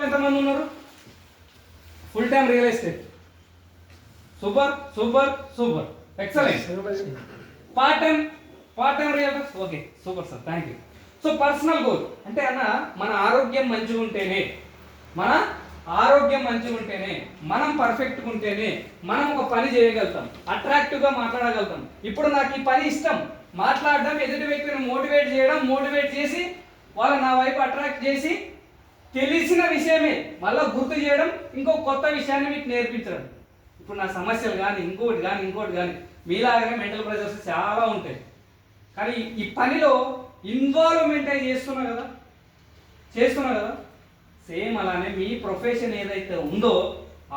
ఎంతమంది ఉన్నారు? Full time real estate. Super super super, excellent. Part time real estate. Okay super sir, thank you. So personal goal అంటే అన్న మన ఆరోగ్యం మంచిగా ఉంటేనే, మనం పర్ఫెక్ట్గా ఉంటేనే మనం ఒక పని చేయగలుగుతాం, అట్రాక్టివ్గా మాట్లాడగలుగుతాం. ఇప్పుడు నాకు ఈ పని ఇష్టం, మాట్లాడడం, ఎదుటి వ్యక్తిని మోటివేట్ చేసి వాళ్ళ నా వైపు అట్రాక్ట్ చేసి తెలిసిన విషయమే మళ్ళీ గుర్తు చేయడం, ఇంకో కొత్త విషయాన్ని మీకు నేర్పించడం. ఇప్పుడు నా సమస్యలు కానీ ఇంకోటి కానీ మీలాగానే మెంటల్ ప్రెషర్స్ చాలా ఉంటాయి. కానీ ఈ పనిలో ఇన్వాల్వ్మెంట్ అయి చేస్తున్నా కదా. సేమ్ అలానే మీ ప్రొఫెషన్ ఏదైతే ఉందో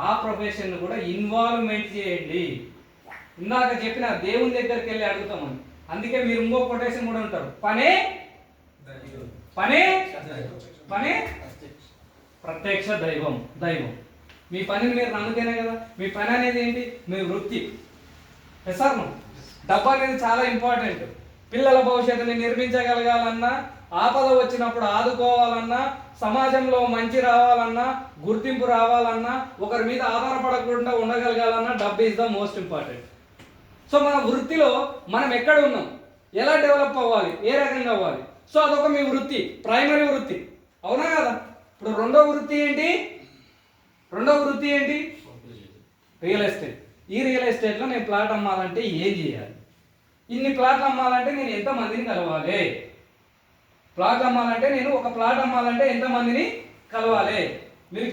ఆ ప్రొఫెషన్ కూడా ఇన్వాల్వ్మెంట్ చేయండి. ఇందాక చెప్పిన దేవుని దగ్గరికి వెళ్ళి అడుగుతామని, అందుకే మీరు ఇంకో కొటేషన్ కూడా ఉంటారు, పనే ప్రత్యక్ష దైవం. మీ పనిని మీరు నమ్మితేనే కదా. మీ పని అనేది ఏంటి? మీ వృత్తి. సార్ డబ్బు అనేది చాలా ఇంపార్టెంట్. పిల్లల భవిష్యత్తుని నిర్మించగలగాలన్నా, ఆపద వచ్చినప్పుడు ఆదుకోవాలన్నా, సమాజంలో మంచి రావాలన్నా, గుర్తింపు రావాలన్నా, ఒకరి మీద ఆధారపడకుండా ఉండగలగాలన్నా డబ్బు is the most important. So మన వృత్తిలో మనం ఎక్కడ ఉన్నాం, ఎలా డెవలప్ అవ్వాలి, ఏ రకంగా అవ్వాలి, సో అదొక మీ వృత్తి, ప్రైమరీ వృత్తి. అవునా కదా? ఇప్పుడు రెండో వృత్తి ఏంటి? Real estate. ఈ రియల్ ఎస్టేట్లో నేను ప్లాట్ అమ్మాలంటే ఏం చేయాలి? ఇన్ని ప్లాట్లు అమ్మాలంటే నేను ఎంతమందిని కలవాలి? ఒక ప్లాట్ అమ్మాలంటే ఎంతమందిని కలవాలి? మీరు